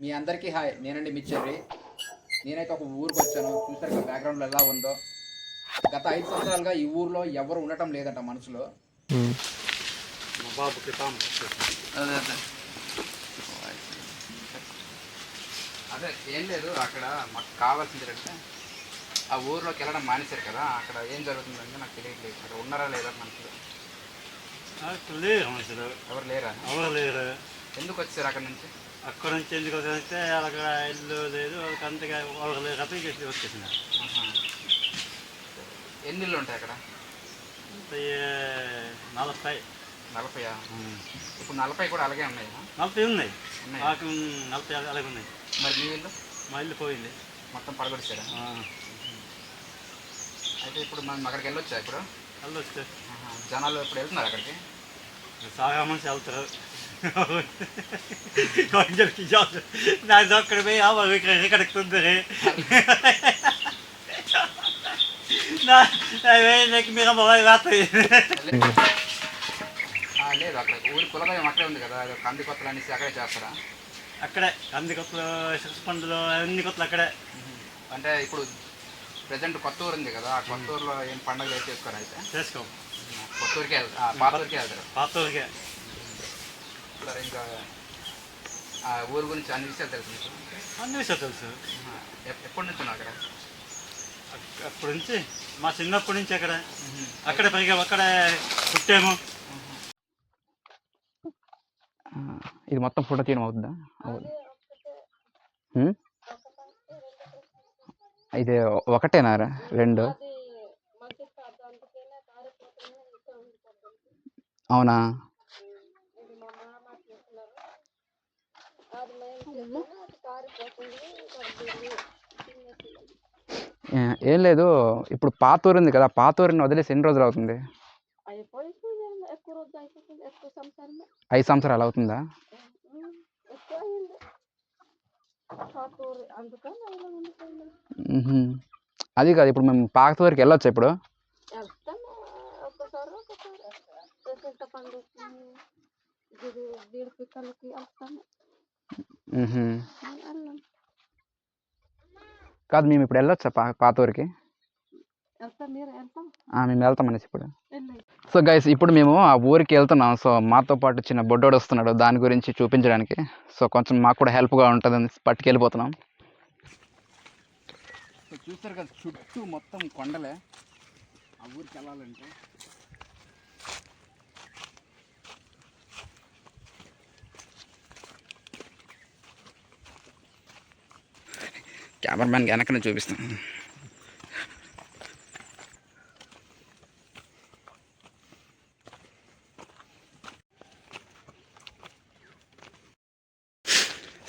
మీ అందరికీ హాయ్, నేనండి మీ చెర్రీ. నేనైతే ఒక ఊరికి వచ్చాను. చూసారు కదా బ్యాక్గ్రౌండ్లో ఎలా ఉందో. గత 5 సంవత్సరాలుగా ఈ ఊర్లో ఎవరు ఉండటం లేదంట మనసులో. అదే అదే అదే ఏం లేదు. అక్కడ మాకు కావాల్సింది అంటే ఆ ఊర్లోకి వెళ్ళడం మానేశారు కదా, అక్కడ ఏం జరుగుతుందంటే నాకు తెలియట్లేదు. అక్కడ ఉన్నారా లేదా మనుషులు? ఎవరు లేరా? ఎందుకు వచ్చారు అక్కడ నుంచి? అక్కడ నుంచి ఎందుకు వస్తే అక్కడ ఇల్లు లేదు, వాళ్ళకి అంతగా వాళ్ళకి లేకపోతే వచ్చేసిన. ఎన్ని ఇల్లు ఉంటాయి అక్కడ? 40. ఇప్పుడు 40 కూడా అలాగే ఉన్నాయి? 40 ఉన్నాయి. మాకు 40 అలాగే ఉన్నాయి. మరి మీ ఇల్లు? మా ఇల్లు పోయింది, మొత్తం పడగొడిచారా? అయితే ఇప్పుడు మనం అక్కడికి వెళ్ళొచ్చా? ఇప్పుడు వెళ్ళొచ్చు. జనాలు ఇప్పుడు వెళ్తున్నారు అక్కడికి? చాలా మంది వెళ్తారు. నాకు అక్కడ పోయి ఇక్కడికి తుందరే మీరు లేదు, అక్కడ ఊరి కులదయం అక్కడే ఉంది కదా, కంది కొత్తలు అనేసి అక్కడే చేస్తారా? అక్కడే కంది కొత్తలు, పండులు, అన్ని కొత్తలు అక్కడే. అంటే ఇప్పుడు ప్రజెంట్ కొత్త ఊరు ఉంది కదా, ఆ కొత్త ఊరిలో ఏం పండుగలు ఏం చేసుకోరు? అయితే చేసుకో. కొత్త ఊరికే వెళ్తారు, పాత ఊరికే వెళ్తారు. పాత ఊరికే. ఇంకా ఆ ఊరు గురించి అన్ని విషయాలు తెలుసు మీకు? అన్ని విషయాలు తెలుసు. ఎప్పటి నుంచి ఉన్నావు అక్కడ? అప్పటి నుంచి, మా చిన్నప్పటి నుంచి అక్కడే పైగా అక్కడే పుట్టాము. ఇది మొత్తం ఫోటో తీయడం అవుతుందా? ఇది ఒకటేనా? 2? అవునా? ఏం లేదు. ఇప్పుడు పాతూరు ఉంది కదా, పాతూరుని వదిలేసి ఎన్ని రోజులు అవుతుంది? 5 సంవత్సరాలు అవుతుందా? అది కాదు, ఇప్పుడు మేము పాతూరుకి వెళ్ళొచ్చా ఇప్పుడు? కాదు, మేము ఇప్పుడు వెళ్ళొచ్చా పాతూరుకి? మేము వెళ్తాం అనేసి ఇప్పుడు. సో గైస్, ఇప్పుడు మేము ఆ ఊరికి వెళ్తున్నాం. సో మాతో పాటు చిన్న బొడ్డోడు వస్తున్నాడు, దాని గురించి చూపించడానికి. సో కొంచెం మాకు కూడా హెల్ప్గా ఉంటుందని పట్టుకెళ్ళిపోతున్నాం. సో చూస్తారు కదా, చుట్టూ మొత్తం కొండలే ఆ ఊరికి వెళ్ళాలంటే. కెమెరామ్యాన్ వెనకనే చూపిస్తాను.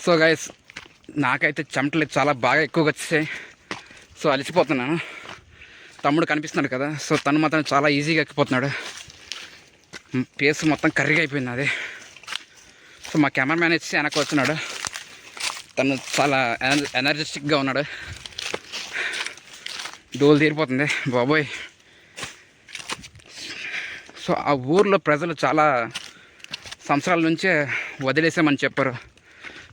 సో గైస్, నాకైతే చెమటలు చాలా బాగా ఎక్కువగా వచ్చాయి. సో అలసిపోతున్నాను. తమ్ముడు కనిపిస్తున్నాడు కదా, సో తను మాత్రం చాలా ఈజీగా ఎక్కిపోతున్నాడు. పేస్ మొత్తం కర్రీగా అయిపోయింది అది. సో మా కెమెరామ్యాన్ వచ్చి వెనక్కి వచ్చినాడు. తను చాలా ఎనర్జెటిక్గా ఉన్నాడు. డోలు తీరిపోతుంది బాబోయ్. సో ఆ ఊర్లో ప్రజలు చాలా సంవత్సరాల నుంచే వదిలేసామని చెప్పారు.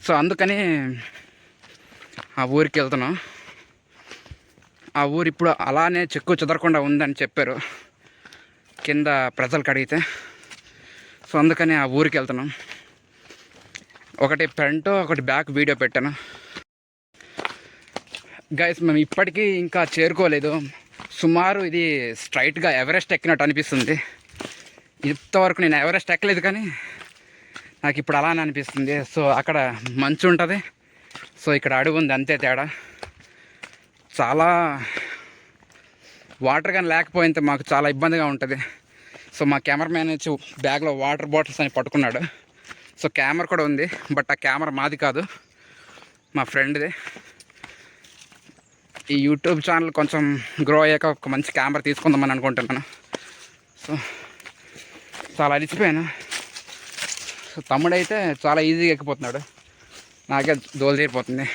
సో అందుకని ఆ ఊరికి వెళ్తున్నాం. ఆ ఊరు ఇప్పుడు అలానే చెక్కు చెదరకుండా ఉందని చెప్పారు కింద ప్రజలకు అడిగితే. సో అందుకని ఆ ఊరికి వెళ్తున్నాం. ఒకటి ఫ్రంట్, ఒకటి బ్యాక్ వీడియో పెట్టాను. గైస్, మేము ఇప్పటికీ ఇంకా చేరుకోలేదు. సుమారు ఇది స్ట్రైట్గా ఎవరెస్ట్ ఎక్కినట్టు అనిపిస్తుంది. ఇంతవరకు నేను ఎవరెస్ట్ ఎక్కలేదు, కానీ నాకు ఇప్పుడు అలానే అనిపిస్తుంది. సో అక్కడ మంచు ఉంటుంది, సో ఇక్కడ అడుగు ఉంది, అంతే తేడా. చాలా వాటర్ కానీ లేకపోతే మాకు చాలా ఇబ్బందిగా ఉంటుంది. సో మా కెమెరామ్యాన్ వచ్చి బ్యాగ్లో వాటర్ బాటిల్స్ అని పట్టుకున్నాడు. సో కెమెరా కూడా ఉంది, బట్ ఆ కెమెరా మాది కాదు, మా ఫ్రెండ్ది. ఈ యూట్యూబ్ ఛానల్ కొంచెం గ్రో అయ్యాక ఒక మంచి కెమెరా తీసుకుందామని అనుకుంటున్నాను. సో చాలా అలిసిపోయాను. సో తమ్ముడైతే చాలా ఈజీగా ఎక్కిపోతున్నాడు, నాకే దోలు తీరిపోతుంది.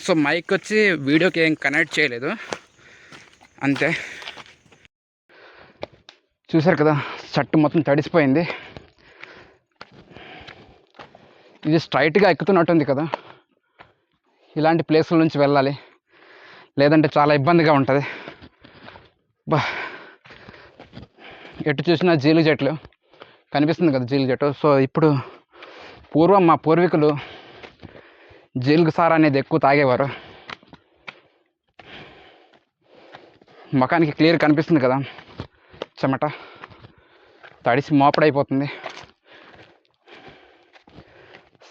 సో మైక్ వచ్చి వీడియోకి ఏం కనెక్ట్ చేయలేదు, అంతే. చూసారు కదా, షర్ట్ మొత్తం తడిసిపోయింది. ఇది స్ట్రైట్గా ఎక్కుతున్నట్టుంది కదా. ఇలాంటి ప్లేసుల నుంచి వెళ్ళాలి, లేదంటే చాలా ఇబ్బందిగా ఉంటుంది. బా, ఎటు చూసినా జీలుగు చెట్లు కనిపిస్తుంది కదా, జీలుగు చెట్టు. సో ఇప్పుడు పూర్వం మా పూర్వీకులు జీలుగు సార అనేది ఎక్కువ తాగేవారు. ముఖానికి క్లియర్ కనిపిస్తుంది కదా చెమట, తడిసి మోపడైపోతుంది.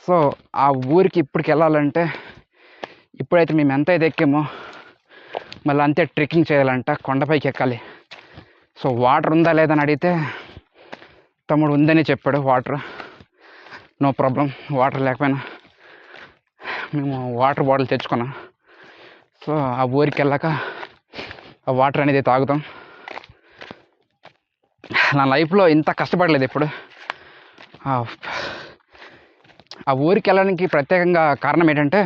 సో ఆ ఊరికి ఇప్పటికి వెళ్ళాలంటే, ఇప్పుడైతే మేము ఎంత అయితే ఎక్కామో మళ్ళీ అంతే ట్రెక్కింగ్ చేయాలంట, కొండపైకి ఎక్కాలి. సో వాటర్ ఉందా లేదని అడిగితే తమ్ముడు ఉందని చెప్పాడు. వాటర్ నో ప్రాబ్లం, వాటర్ లేకపోయినా మేము వాటర్ బాటిల్ తెచ్చుకున్నాం. సో ఆ ఊరికి వెళ్ళాక ఆ వాటర్ అనేది తాగుతాం. నా లైఫ్లో ఇంత కష్టపడలేదు ఇప్పుడు. ఆ ఊరికి వెళ్ళడానికి ప్రత్యేకంగా కారణం ఏంటంటే,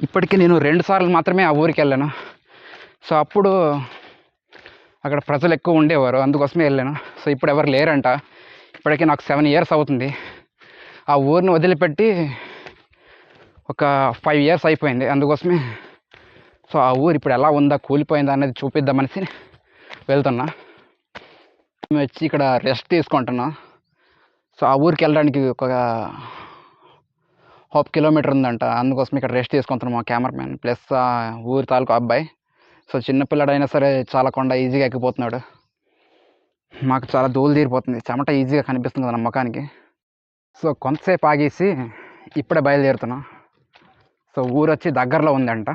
ఇప్పటికీ నేను 2 సార్లు మాత్రమే ఆ ఊరికి వెళ్ళాను. సో అప్పుడు అక్కడ ప్రజలు ఎక్కువ ఉండేవారు, అందుకోసమే వెళ్ళాను. సో ఇప్పుడు ఎవరు లేరంట. ఇప్పటికీ నాకు 7 years అవుతుంది. ఆ ఊరిని వదిలిపెట్టి ఒక 5 years అయిపోయింది. అందుకోసమే సో ఆ ఊరు ఇప్పుడు ఎలా ఉందా, కూలిపోయిందా అనేది చూపిద్దామనేసి వెళ్తున్నా. మేము వచ్చి ఇక్కడ రెస్ట్ తీసుకుంటున్నాం. సో ఆ ఊరికి వెళ్ళడానికి ఒక 1/2 kilometer ఉందంట. అందుకోసం ఇక్కడ రెస్ట్ తీసుకుంటున్నాం మా కెమెరామ్యాన్ ప్లస్ ఊరి తాలూకు అబ్బాయి. సో చిన్నపిల్లడైనా సరే చాలా కొండ ఈజీగా ఎక్కిపోతున్నాడు. మాకు చాలా ధూళి తీరిపోతుంది, చెమట ఈజీగా కనిపిస్తుంది కదా నా ముఖానికి. సో కొంతసేపు ఆగేసి ఇప్పుడే బయలుదేరుతున్నాం. సో ఊరు వచ్చి దగ్గరలో ఉందంట.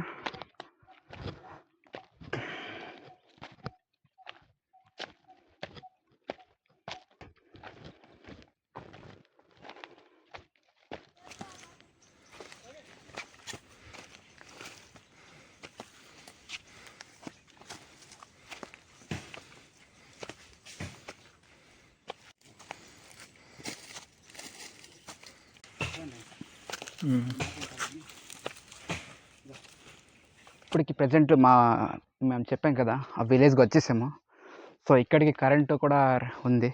ఇప్పటికి ప్రజెంట్ మేము చెప్పాం కదా ఆ విలేజ్కి వచ్చేసాము. సో ఇక్కడికి కరెంటు కూడా ఉంది.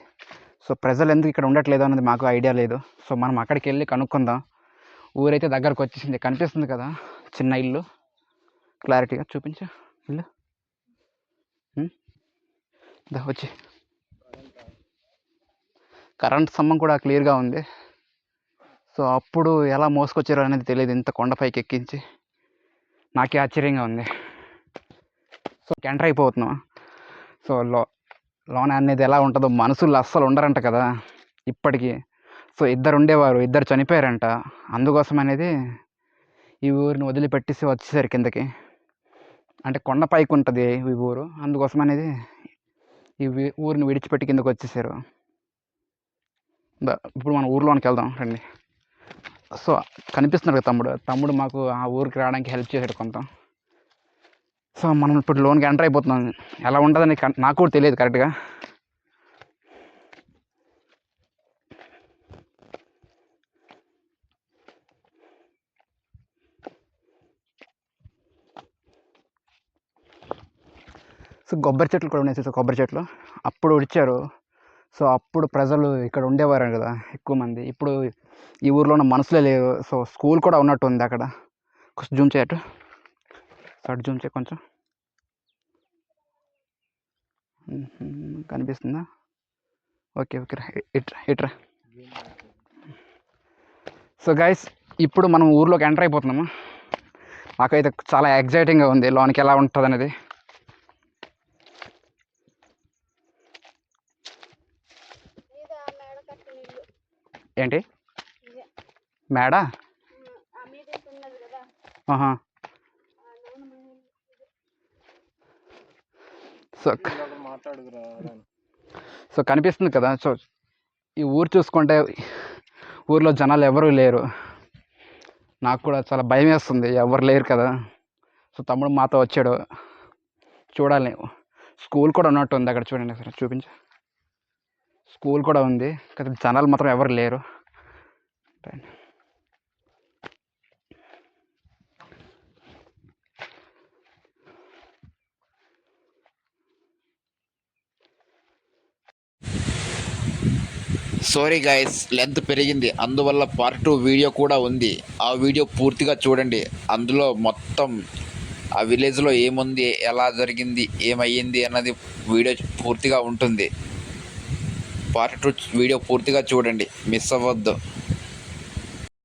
సో ప్రజలు ఎందుకు ఇక్కడ ఉండట్లేదు అన్నది మాకు ఐడియా లేదు. సో మనం అక్కడికి వెళ్ళి కనుక్కుందాం. ఊరైతే దగ్గరకు వచ్చేసింది, కనిపిస్తుంది కదా చిన్న ఇల్లు. క్లారిటీగా చూపించు ఇల్లు. వచ్చి కరెంట్ స్తంభం కూడా క్లియర్గా ఉంది. సో అప్పుడు ఎలా మోసుకొచ్చారో అనేది తెలియదు, ఇంత కొండపైకి ఎక్కించి. నాకే ఆశ్చర్యంగా ఉంది. సో ఎంటర్ అయిపోతున్నాం. సో లోన అనేది ఎలా ఉంటుందో, మనుషులు అస్సలు ఉండరంట కదా ఇప్పటికీ. సో 2 ఉండేవారు, 2 చనిపోయారంట. అందుకోసం అనేది ఈ ఊరిని వదిలిపెట్టేసి వచ్చేసారు కిందకి. అంటే కొండపైకి ఉంటుంది ఈ ఊరు, అందుకోసం అనేది ఈ ఊరిని విడిచిపెట్టి కిందకి వచ్చేసారు. ఇప్పుడు మన ఊర్లోనికి వెళ్దాం రండి. సో కనిపిస్తున్నారు కదా తమ్ముడు మాకు ఆ ఊరికి రావడానికి హెల్ప్ చేశాడు కొంత. సో మనం ఇప్పుడు లోన్కి ఎంటర్ అయిపోతున్నాం. ఎలా ఉంటుందని నాకు కూడా తెలియదు కరెక్ట్గా. సో కొబ్బరి చెట్లు కూడా ఉన్నాయి. సో కొబ్బరి చెట్లు అప్పుడు ఉడిచారు. సో అప్పుడు ప్రజలు ఇక్కడ ఉండేవారు కదా ఎక్కువ మంది. ఇప్పుడు ఈ ఊరిలో ఉన్న మనుషులే లేవు. సో స్కూల్ కూడా ఉన్నట్టు ఉంది అక్కడ. కొంచెం జూమ్ చేయట్టు, సార్ జూమ్ చేయ కొంచెం. కనిపిస్తుందా? ఓకే ఓకే రా, ఇట్రా. సో గైస్ ఇప్పుడు మనం ఊర్లోకి ఎంటర్ అయిపోతున్నాము. నాకైతే చాలా ఎగ్జైటింగ్గా ఉంది లోనికి ఎలా ఉంటుంది అనేది. ఏంటి మేడ? సో కనిపిస్తుంది కదా. సో ఈ ఊరు చూసుకుంటే ఊర్లో జనాలు ఎవరూ లేరు. నాకు కూడా చాలా భయం వేస్తుంది, ఎవరు లేరు కదా. సో తమ్ముడు మాతో వచ్చాడు. చూడాలి, స్కూల్ కూడా ఉన్నట్టు ఉంది అక్కడ. చూడండి సరే, చూపించు. స్కూల్ కూడా ఉంది కదా, జనాలు మాత్రం ఎవరు లేరు. సారీ గైస్, లెంత్ పెరిగింది, అందువల్ల పార్ట్ 2 వీడియో కూడా ఉంది. ఆ వీడియో పూర్తిగా చూడండి. అందులో మొత్తం ఆ విలేజ్లో ఏముంది, ఎలా జరిగింది, ఏమయ్యింది అన్నది వీడియో పూర్తిగా ఉంటుంది. పార్ట్ 2 వీడియో పూర్తిగా చూడండి, మిస్ అవ్వద్దు.